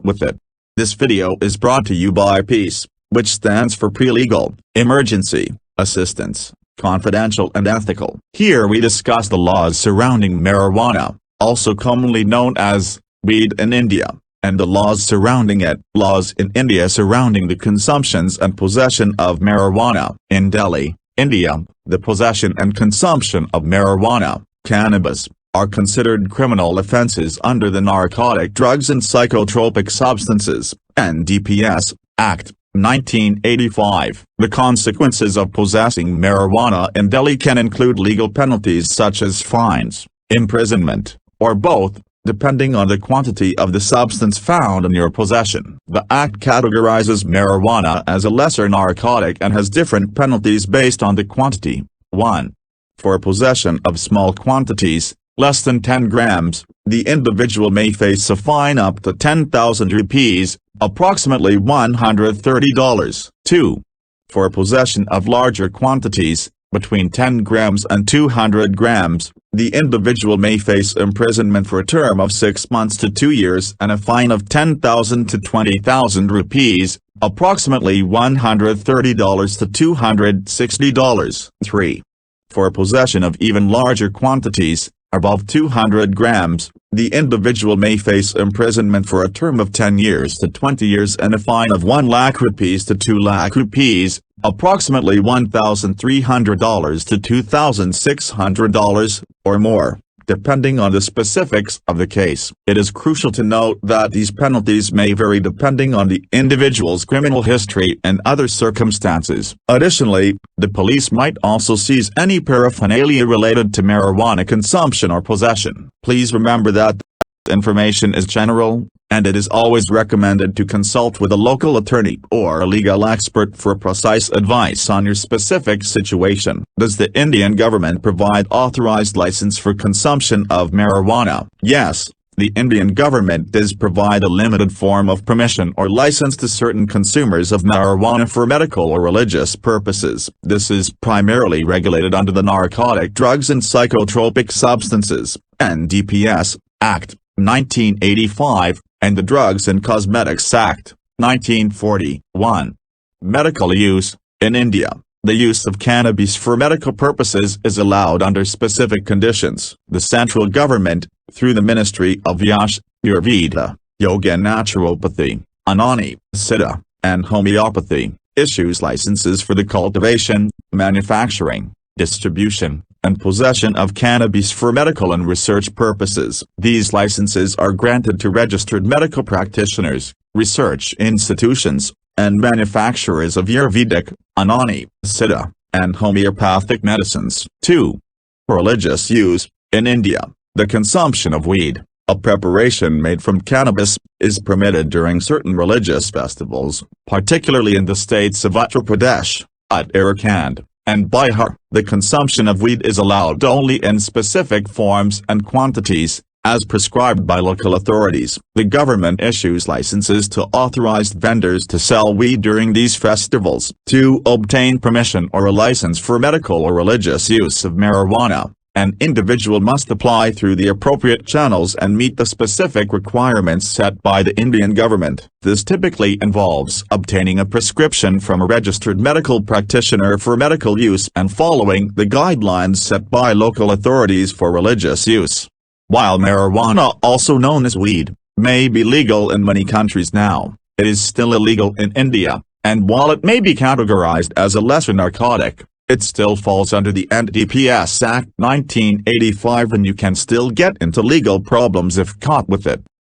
with it. This video is brought to you by PEACE, which stands for Pre-Legal, Emergency, Assistance, Confidential and Ethical. Here we discuss the laws surrounding marijuana, also commonly known as weed in India, and the laws surrounding it. Laws in India surrounding the consumptions and possession of marijuana. In Delhi, India, the possession and consumption of marijuana, cannabis, are considered criminal offences under the Narcotic Drugs and Psychotropic Substances, NDPS, Act, 1985. The consequences of possessing marijuana in Delhi can include legal penalties such as fines, imprisonment, or both, depending on the quantity of the substance found in your possession. The Act categorizes marijuana as a lesser narcotic and has different penalties based on the quantity. 1. For possession of small quantities, less than 10 grams, the individual may face a fine up to 10,000 rupees, approximately $130. 2. For possession of larger quantities, between 10 grams and 200 grams, the individual may face imprisonment for a term of 6 months to 2 years and a fine of 10,000 to 20,000 rupees, approximately $130 to $260. 3. For possession of even larger quantities, above 200 grams, the individual may face imprisonment for a term of 10 years to 20 years and a fine of 1 lakh rupees to 2 lakh rupees, approximately $1,300 to $2,600, or more, depending on the specifics of the case. It is crucial to note that these penalties may vary depending on the individual's criminal history and other circumstances. Additionally, the police might also seize any paraphernalia related to marijuana consumption or possession. Please remember that information is general, and it is always recommended to consult with a local attorney or a legal expert for precise advice on your specific situation. Does the Indian government provide authorized license for consumption of marijuana? Yes, the Indian government does provide a limited form of permission or license to certain consumers of marijuana for medical or religious purposes. This is primarily regulated under the Narcotic Drugs and Psychotropic Substances, NDPS, Act, 1985, and the Drugs and Cosmetics Act, 1941. Medical use. In India, the use of cannabis for medical purposes is allowed under specific conditions. The central government, through the Ministry of Yash, Ayurveda, Yoga and Naturopathy, Unani, Siddha, and Homeopathy, issues licenses for the cultivation, manufacturing, distribution, and possession of cannabis for medical and research purposes. These licenses are granted to registered medical practitioners, research institutions, and manufacturers of Ayurvedic, Unani, Siddha, and homeopathic medicines. 2. For religious use. In India, the consumption of weed, a preparation made from cannabis, is permitted during certain religious festivals, particularly in the states of Uttar Pradesh, Uttarakhand, and Bihar. The consumption of weed is allowed only in specific forms and quantities, as prescribed by local authorities. The government issues licenses to authorized vendors to sell weed during these festivals. To obtain permission or a license for medical or religious use of marijuana, an individual must apply through the appropriate channels and meet the specific requirements set by the Indian government. This typically involves obtaining a prescription from a registered medical practitioner for medical use and following the guidelines set by local authorities for religious use. While marijuana, also known as weed, may be legal in many countries now, it is still illegal in India, and while it may be categorized as a lesser narcotic, it still falls under the NDPS Act 1985 and you can still get into legal problems if caught with it.